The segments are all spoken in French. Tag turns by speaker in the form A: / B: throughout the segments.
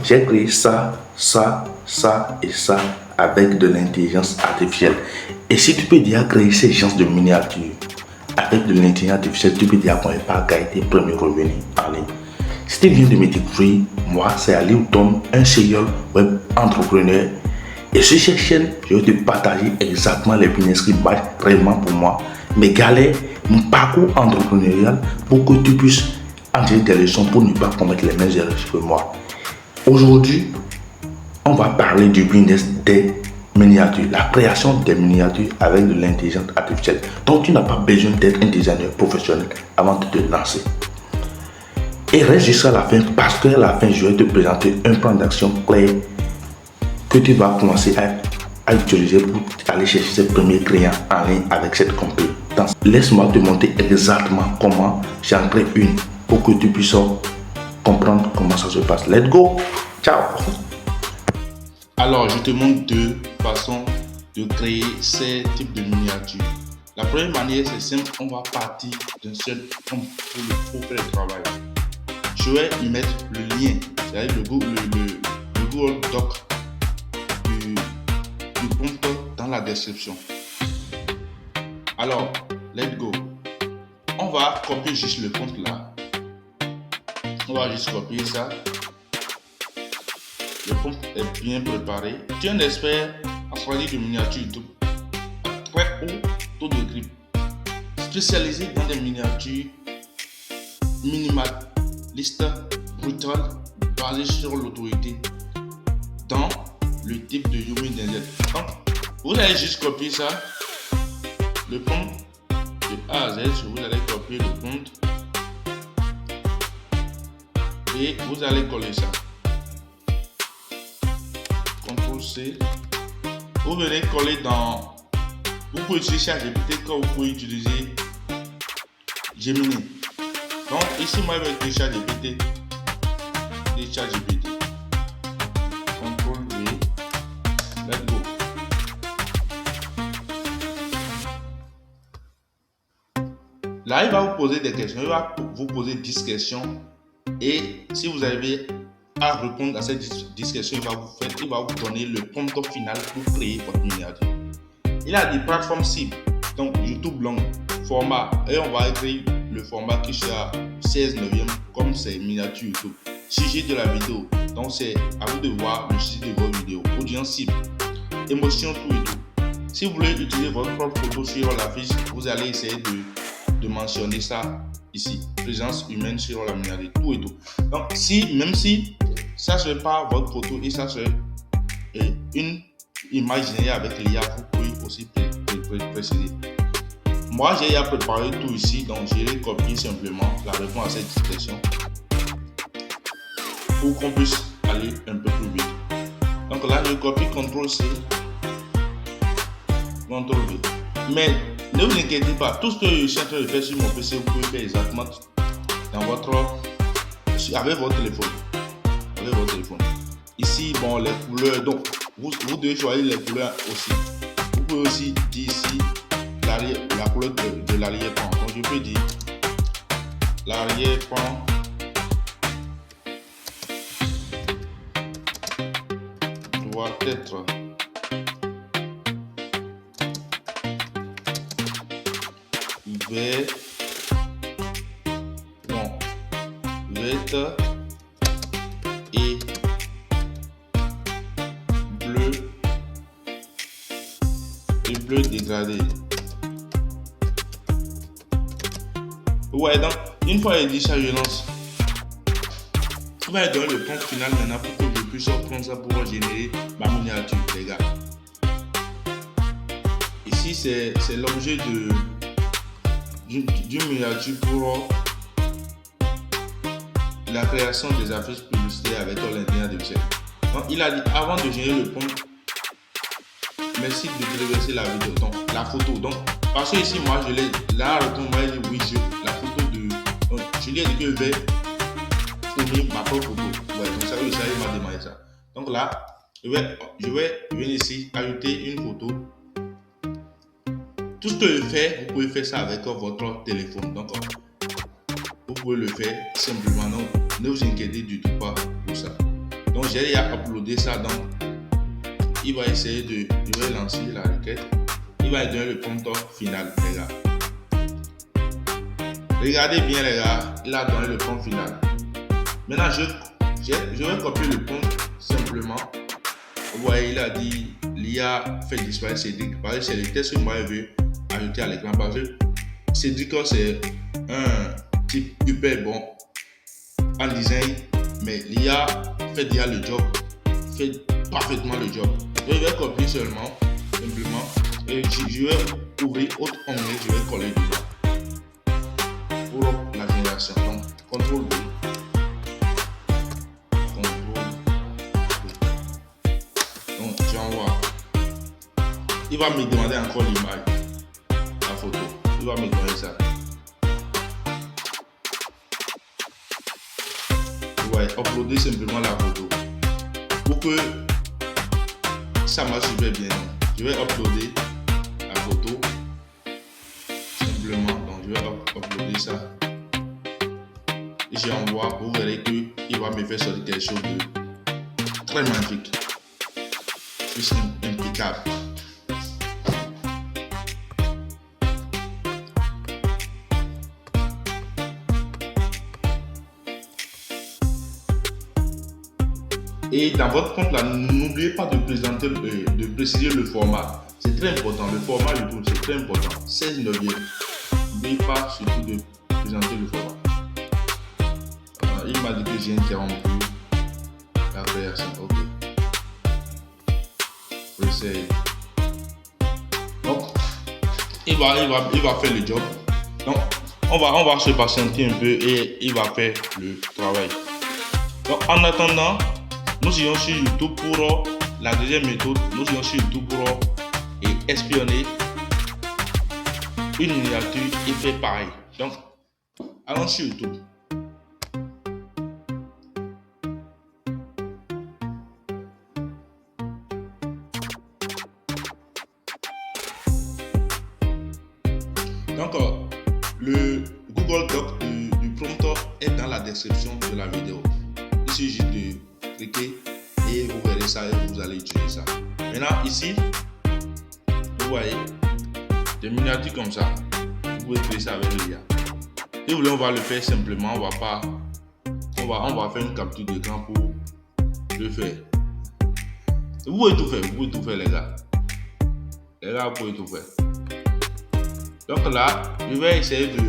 A: j'ai créé ça et ça avec de l'intelligence artificielle. Et si tu peux déjà créer ces genres de miniatures avec de l'intelligence artificielle, tu peux déjà commencer par gagner tes premiers revenus en ligne. Si tu viens de me découvrir, moi c'est Ali Tom, un serial web entrepreneur. Et sur cette chaîne, je vais te partager exactement les business qui marchent réellement pour moi, mes galères, mon parcours entrepreneurial pour que tu puisses en tirer des leçons pour ne pas commettre les mêmes erreurs que moi. Aujourd'hui, on va parler du business des miniatures, la création des miniatures avec de l'intelligence artificielle. Donc tu n'as pas besoin d'être un designer professionnel avant de te lancer. Et reste jusqu'à la fin parce qu'à la fin, je vais te présenter un plan d'action clair que tu vas commencer à utiliser pour aller chercher ses premiers clients en ligne avec cette compétence. Laisse-moi te montrer exactement comment j'en crée une pour que tu puisses comprendre comment ça se passe. Let's go! Ciao!
B: Alors, je te montre deux façons de créer ces types de miniatures. La première manière, c'est simple, on va partir d'un seul prompt pour faire le travail. Je vais y mettre le lien, c'est-à-dire le Google Doc du prompt dans la description. Alors, let's go. On va copier juste le prompt là. On va juste copier ça. Le prompt est bien préparé. Tu es un expert en stratégie de miniature YouTube à très haut taux de grip, spécialisé dans des miniatures minimalistes, brutales, basées sur l'autorité, dans le type de Yumi Denzel. Donc, vous allez juste copier ça, le prompt de A à Z. Vous allez copier le prompt et vous allez coller ça. CTRL C. Vous venez coller dans. Vous pouvez utiliser ChatGPT comme vous pouvez utiliser Gemini. Donc ici moi je vais utiliser ChatGPT. CTRL V. Let's go. Là il va vous poser des questions. Il va vous poser 10 questions. Et si vous avez à répondre à ces 10 questions, il va vous donner le prompt final pour créer votre miniature. Il a des plateformes cibles, donc YouTube long format, et on va écrire le format qui sera 16/9 comme c'est miniature YouTube. Sujet de la vidéo, donc c'est à vous de voir le sujet de votre vidéo. Audience cible, émotion, tout et tout. Si vous voulez utiliser votre propre photo sur la fiche, vous allez essayer de mentionner ça ici. Présence humaine sur la miniature, tout et tout. Donc même si ça ne serait pas votre photo et ça serait une image générée avec l'IA, vous pouvez aussi préciser. Moi, j'ai déjà préparé tout ici, donc je vais copier simplement la réponse à cette question pour qu'on puisse aller un peu plus vite. Donc là, je copie CTRL C, CTRL V. Mais ne vous inquiétez pas, tout ce que je suis en train de faire sur mon PC, vous pouvez faire exactement avec votre téléphone. Ici, bon, les couleurs, donc vous devez choisir les couleurs aussi. Vous pouvez aussi dire ici la couleur de l'arrière-plan. Donc je peux dire l'arrière-plan doit être vert, vert et bleu dégradé. Ouais, donc une fois il dit ça, je lance. On va donner le prompt final maintenant pour que je puisse prendre ça pour générer ma miniature, les gars. Ici c'est l'objet d'une miniature pour la création des affiches publicitaires avec l'intelligence artificielle. Donc il a dit avant de générer le prompt, merci de téléverser la vidéo, donc la photo. Donc parce que ici moi je l'ai là, moi j'ai dit oui, la photo de. Donc je lui ai dit que je vais fournir ma propre photo. Ouais, donc ça il m'a demandé ça. Donc là, je vais venir ici ajouter une photo. Tout ce que je fais, vous pouvez faire ça avec votre téléphone. Donc vous pouvez le faire simplement. Donc ne vous inquiétez du tout pas pour ça. Donc j'ai déjà uploadé ça, donc il va essayer de, je vais lancer la requête, il va donner le prompteur final, les gars. Regardez bien les gars, il a donné le prompt final. Maintenant je vais copier le prompt simplement. Vous voyez, il a dit l'IA fait disparaître Cédric, parce que c'est le test que moi je veux ajouter à l'écran, parce que Cédric c'est un type hyper bon en design, mais l'IA fait déjà le job, fait parfaitement le job. Je vais copier simplement, et je vais ouvrir autre onglet, je vais coller dedans pour la génération. Donc, CTRL V, CTRL V. Donc, j'envoie. Il va me demander encore l'image, la photo. Il va me demander ça. Vous voyez, uploader simplement la photo pour que ça marche super bien. Je vais uploader la photo simplement. Donc je vais uploader ça et j'envoie. Vous verrez que il va me faire sortir quelque chose de très magnifique, juste impeccable. Et dans votre compte là, n'oubliez pas de préciser le format. C'est très important. Le format YouTube, c'est très important. 16 neuvième. N'oubliez pas surtout de présenter le format. Il m'a dit que j'ai interrompu la création. Ok. J'essaie. Donc, il va faire le job. Donc, on va se patienter un peu et il va faire le travail. Donc, en attendant, nous irons sur YouTube pour la deuxième méthode. Nous irons sur YouTube pour espionner une miniature et faire pareil. Donc, allons sur YouTube. Donc, le Google Doc du prompteur est dans la description de la vidéo. Il suffit de cliquez et vous verrez ça et vous allez utiliser ça. Maintenant ici, vous voyez des miniatures comme ça. Vous pouvez créer ça avec l'IA. Si vous voulez, on va le faire simplement. On va faire une capture d'écran pour le faire. Vous pouvez tout faire, les gars. Les gars, vous pouvez tout faire. Donc là, je vais essayer de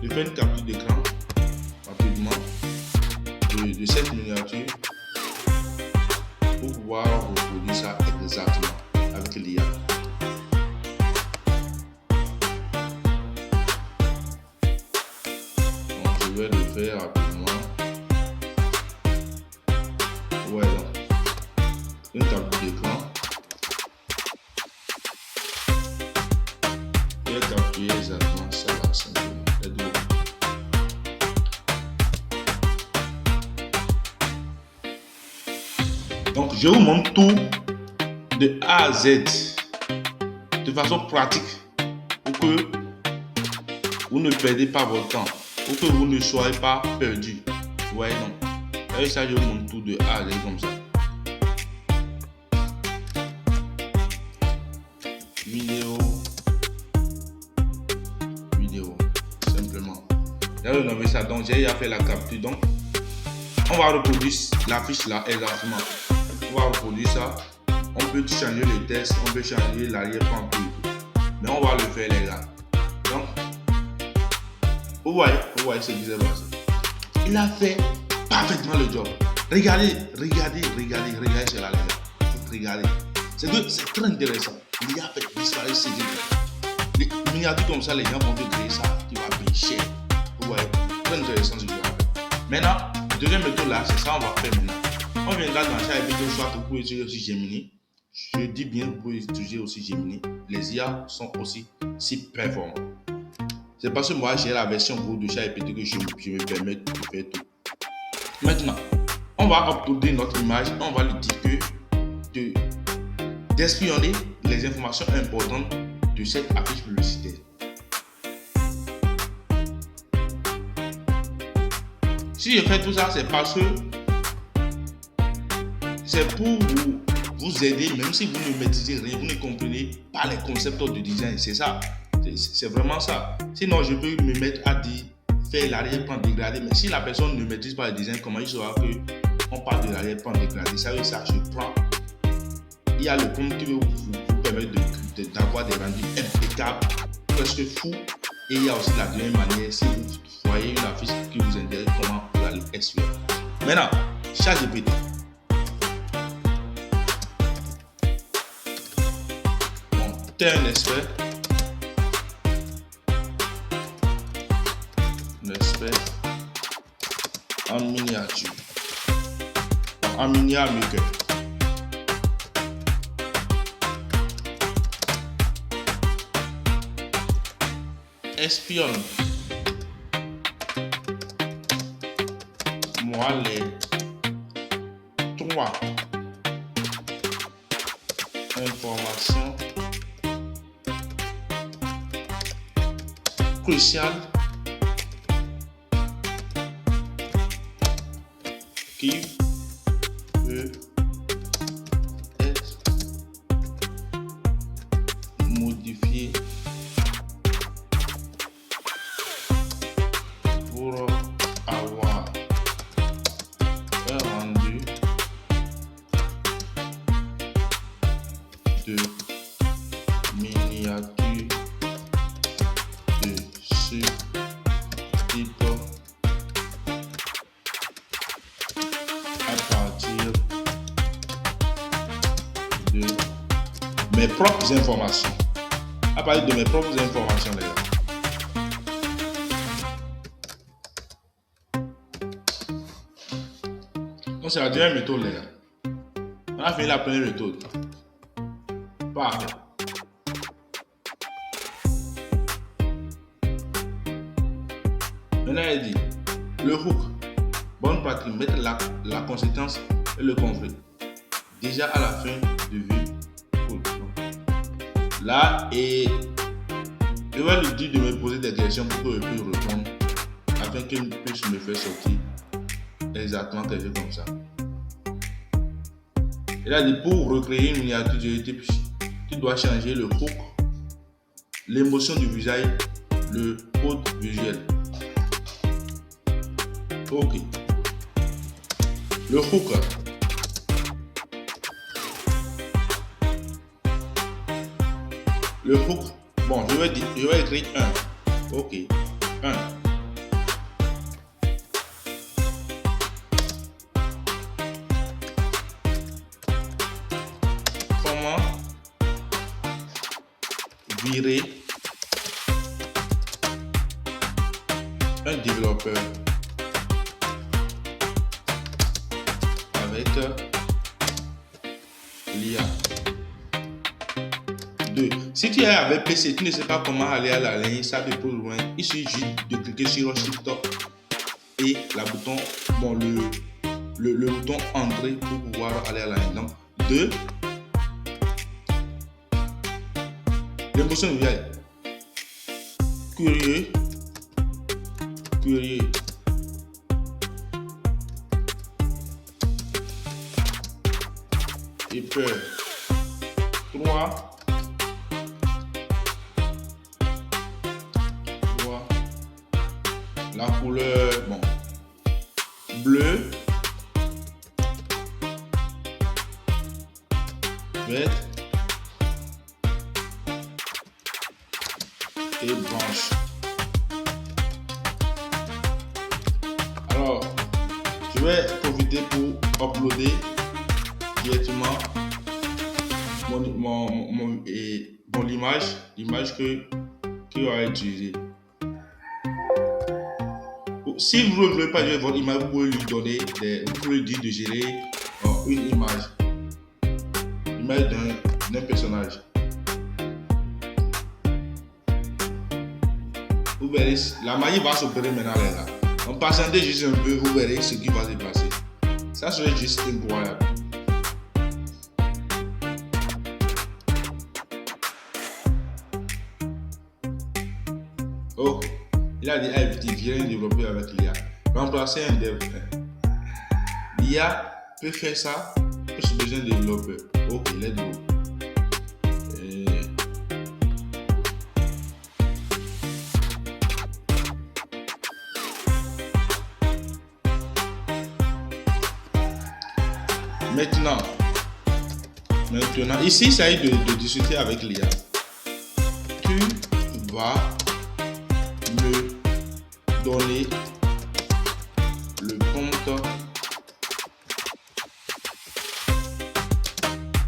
B: faire une capture d'écran rapidement de cette miniature pour pouvoir reproduire ça exactement avec l'IA. Donc je vais le faire rapidement. Voilà. Une capture d'écran. Je vais capturer exactement ça là, simplement. Donc, je vous montre tout de A à Z de façon pratique pour que vous ne perdez pas votre temps, pour que vous ne soyez pas perdu. Vous voyez, donc, avec ça, je vous montre tout de A à Z comme ça. Vidéo, simplement. Là, je nomme ça, donc j'ai déjà fait la capture. Donc, on va reproduire la fiche là exactement. On va reproduire ça. On peut changer les tests, on peut changer l'arrière-plan, mais on va le faire, les gars. Donc, vous voyez ce qui s'est passé. Il a fait parfaitement le job. Regardez cela, les gars. Regardez. C'est très intéressant. Il a fait disparaître ces idées. Les miniatures comme ça, les gens vont te créer ça. Tu vas payer cher. Vous voyez, très intéressant ce que tu as fait. Maintenant, deuxième méthode là, c'est ça on va faire maintenant. On viendra dans chaque vidéo, soit vous pouvez utiliser aussi Gemini. Je dis bien, vous pouvez utiliser aussi Gemini. Les IA sont aussi si performants. C'est parce que moi j'ai la version gros de ChatGPT que je me permets de faire tout. Maintenant, on va uploader notre image. On va lui dire d'espionner les informations importantes de cette affiche publicitaire. Si je fais tout ça, c'est parce que c'est pour vous aider, même si vous ne maîtrisez rien, vous ne comprenez pas les concepts de design. C'est ça. C'est vraiment ça. Sinon, je peux me mettre à dire, faire l'arrière-plan dégradé. Mais si la personne ne maîtrise pas le design, comment il saura qu'on parle de l'arrière-plan dégradé? Ça veut dire ça, je prends. Il y a le compte qui vous permet d'avoir des rendus impeccables, presque fous. Et il y a aussi la deuxième manière, si vous voyez une affiche qui vous intéresse, comment vous allez extraire. Maintenant, ChatGPT. Bon, tu es un expert. En miniature. En miniature maker. Espionne. Moi les 3 informations cruciales qui peut être modifié pour avoir un rendu de miniature de ce type à partir de mes propres informations. À partir de mes propres informations, les gars. Donc c'est la deuxième méthode, les gars. On a fait la première méthode. Parfait. Maintenant, elle dit le hook. Bonne pratique, mettre la conséquence et le conflit. Déjà à la fin de vue. Là, et je vais lui dire de me poser des questions pour que je puisse répondre afin qu'il puisse me faire sortir exactement quelque chose comme ça. Il a dit pour recréer une miniature de type, tu dois changer le hook, l'émotion du visage, le code visuel. Ok. Le hook. Le hook. Bon, je vais écrire 1. Ok. 1. Comment virer un développeur avec l'IA. 2. Si tu es avec PC, tu ne sais pas comment aller à la ligne, ça te pose loin. Il suffit juste de cliquer sur Shift et le bouton Entrée pour pouvoir aller à la ligne. Donc, 2. L'émotion du visage. Curieux. Et peur. 3. La couleur, bon, bleu, vert et blanche. Alors, je vais profiter pour uploader directement l'image qu'il aura utilisée. Si vous ne voulez pas gérer votre image, vous pouvez lui donner vous pouvez lui dire de gérer une image d'un personnage. Vous verrez, la magie va s'opérer maintenant, les gars. Donc patientez juste un peu, vous verrez ce qui va se passer. Ça serait juste incroyable. Ok. Il a dit à éviter, viens développer avec l'IA. Remplacer un dev. L'IA peut faire ça J'ai besoin de développeur. Ok, let's go. Maintenant, ici, il s'agit de discuter avec l'IA. Tu vas me donner le compte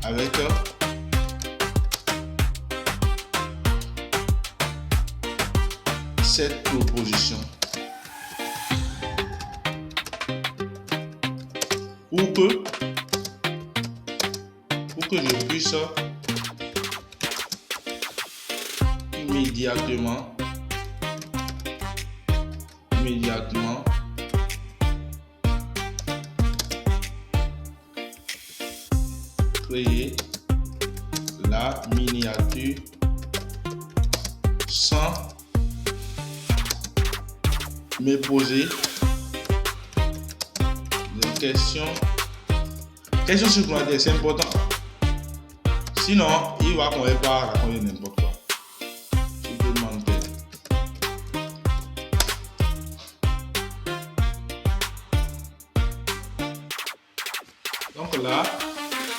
B: avec cette proposition pour que je puisse immédiatement créer la miniature sans me poser des questions supplémentaires. C'est important. Sinon, il va pas raconter n'importe quoi. Supplémentaire. Donc là,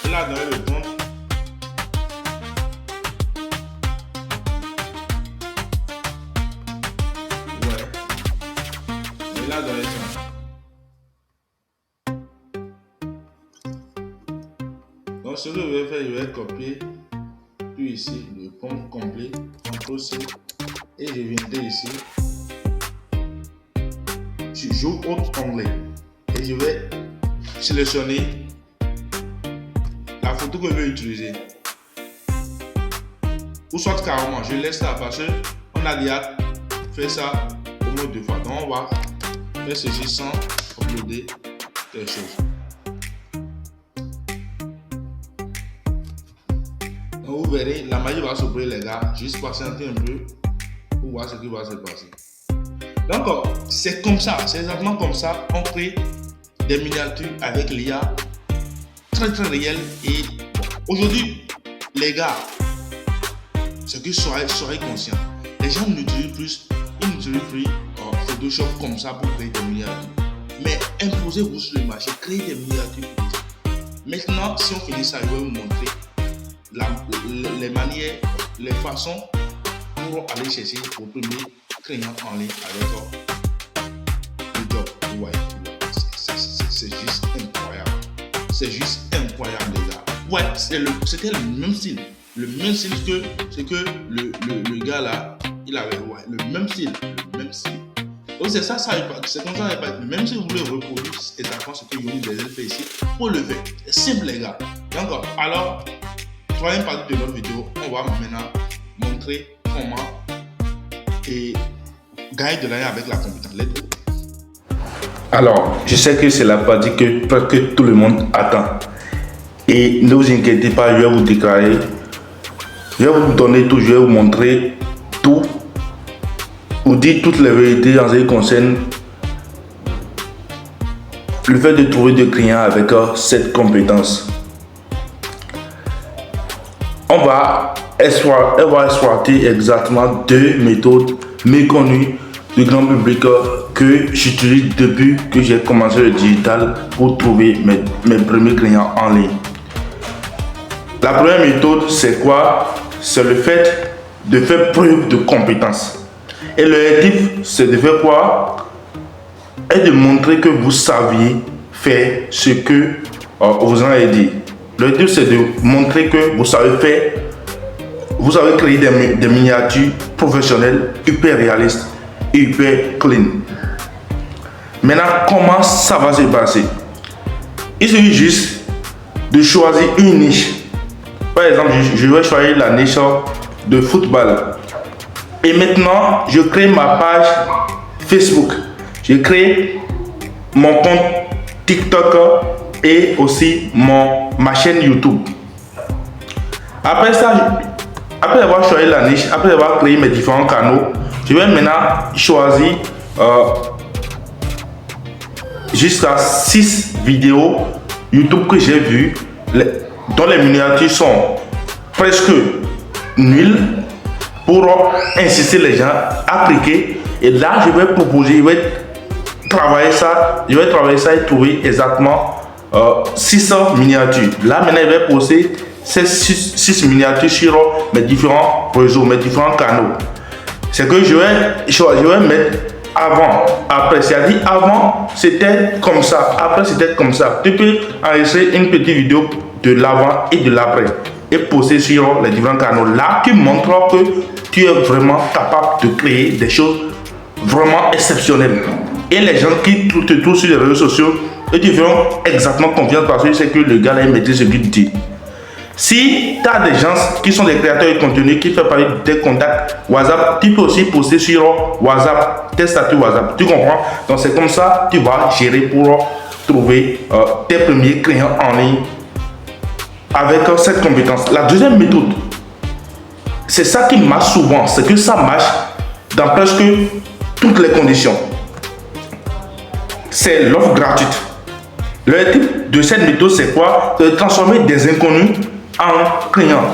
B: il a donné le compte. Ouais. Il a donné ça. Donc ce que je vais faire, je vais copier tout ici, le compte complet, CTRL-C, et je viendrai ici. J'ouvre autre onglet et je vais sélectionner la photo que je vais utiliser. Ou soit carrément, je laisse ça parce qu'on a déjà fait ça au moins 2 fois. Donc on va faire ceci sans uploader quelque chose. Donc vous verrez, la magie va s'ouvrir les gars. Juste patienter un peu pour voir ce qui va se passer. Donc c'est comme ça, c'est exactement comme ça on crée des miniatures avec l'IA très réel. Et aujourd'hui les gars, ce que soyez conscient, les gens n'utilisent plus Photoshop comme ça pour créer des miniatures, mais imposez-vous sur le marché, créez des miniatures. Maintenant si on finit ça, je vais vous montrer les manières, les façons pour aller chercher vos premiers clients en ligne avec le job. Ouais, c'est juste incroyable. C'est juste incroyable les gars. Ouais, c'était le même style. Le même style que ce que le gars là, il avait. Ouais, le même style. Donc c'est ça, c'est comme ça. Même si vous voulez reproduire exactement ce que Yomi Denzel fait ici, pour le faire. C'est simple les gars. Donc alors, troisième partie de notre vidéo, on va maintenant montrer comment gagner de l'argent avec la compétence. Let's go.
A: Alors, je sais que c'est la partie que presque tout le monde attend. Et ne vous inquiétez pas, je vais vous déclarer, je vais vous donner tout, je vais vous montrer tout, vous dire toutes les vérités en ce qui concerne le fait de trouver des clients avec cette compétence. On va exploiter exactement 2 méthodes méconnues du grand public que j'utilise depuis que j'ai commencé le digital pour trouver mes premiers clients en ligne. La première méthode, c'est quoi? C'est le fait de faire preuve de compétence. Et l'objectif, c'est de faire quoi? Et de montrer que vous saviez faire ce que vous en avez dit. L'objectif, c'est de montrer que vous savez faire, vous savez créer des miniatures professionnelles hyper réalistes, hyper clean. Maintenant, comment ça va se passer? Il suffit juste de choisir une niche. Par exemple, je vais choisir la niche de football. Et maintenant, je crée ma page Facebook. Je crée mon compte TikTok et aussi ma chaîne YouTube. Après ça, après avoir choisi la niche, après avoir créé mes différents canaux, je vais maintenant choisir jusqu'à 6 vidéos YouTube que j'ai vues dont les miniatures sont presque nulles pour inciter les gens à cliquer. Et là, je vais proposer, je vais travailler ça et trouver exactement 600 miniatures. Là, maintenant, je vais poster ces 6 miniatures sur mes différents réseaux, mes différents canaux. C'est que je vais mettre avant, après. C'est-à-dire, avant, c'était comme ça. Après, c'était comme ça. Tu peux enregistrer une petite vidéo de l'avant et de l'après et poster sur les différents canaux. Là, tu montres que tu es vraiment capable de créer des choses vraiment exceptionnelles. Et les gens qui te trouvent sur les réseaux sociaux, ils te feront exactement confiance parce que c'est que le gars là, il maîtrise ce qu'il dit. Si tu as des gens qui sont des créateurs de contenu qui font parler de tes contacts WhatsApp, tu peux aussi poster sur WhatsApp, tes statuts WhatsApp. Tu comprends? Donc c'est comme ça que tu vas gérer pour trouver tes premiers clients en ligne avec cette compétence. La deuxième méthode, c'est ça qui marche souvent, c'est que ça marche dans presque toutes les conditions. C'est l'offre gratuite. Le type de cette méthode, c'est quoi? C'est de transformer des inconnus en clients.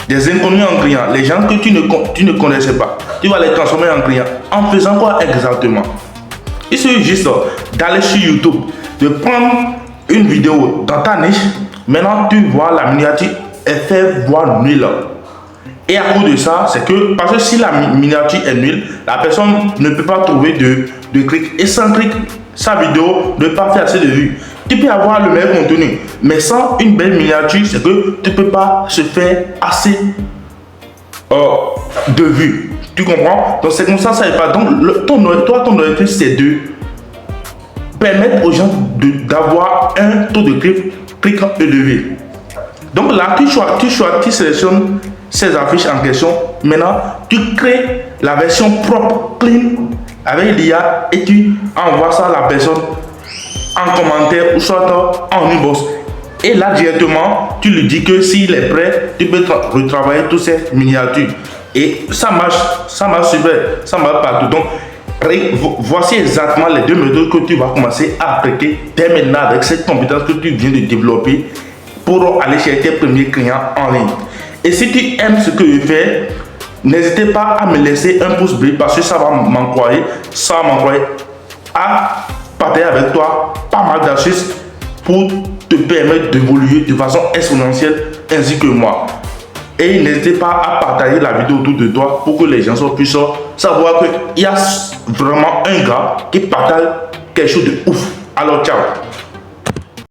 A: Des inconnus en clients. Les gens que tu ne connaissais pas, tu vas les transformer en clients. En faisant quoi exactement? Il suffit juste d'aller sur YouTube, de prendre une vidéo dans ta niche. Maintenant, tu vois la miniature est faite voire nulle. Et à cause de ça, c'est que, parce que si la miniature est nulle, la personne ne peut pas trouver de clic. Et sans clic, sa vidéo ne peut pas faire assez de vues. Tu peux avoir le meilleur contenu, mais sans une belle miniature, c'est que tu ne peux pas se faire assez de vues. Tu comprends? Donc c'est comme ça, ça n'est pas. Donc ton objectif, c'est de permettre aux gens d'avoir un taux de clic élevé. Donc là, tu sélectionnes ces affiches en question. Maintenant, tu crées la version propre, clean, avec l'IA et tu envoies ça à la personne en commentaire ou soit en inbox. Et là, directement, tu lui dis que s'il est prêt, tu peux retravailler toutes ces miniatures. Et ça marche super, ça marche partout. Donc, voici exactement les deux méthodes que tu vas commencer à appliquer dès maintenant avec cette compétence que tu viens de développer pour aller chercher tes premiers clients en ligne. Et si tu aimes ce que je fais, n'hésitez pas à me laisser un pouce bleu parce que ça va m'encourager à partager avec toi pas mal d'astuces pour te permettre d'évoluer de façon exponentielle ainsi que moi. Et n'hésitez pas à partager la vidéo autour de toi pour que les gens puissent savoir qu'il y a vraiment un gars qui partage quelque chose de ouf. Alors ciao.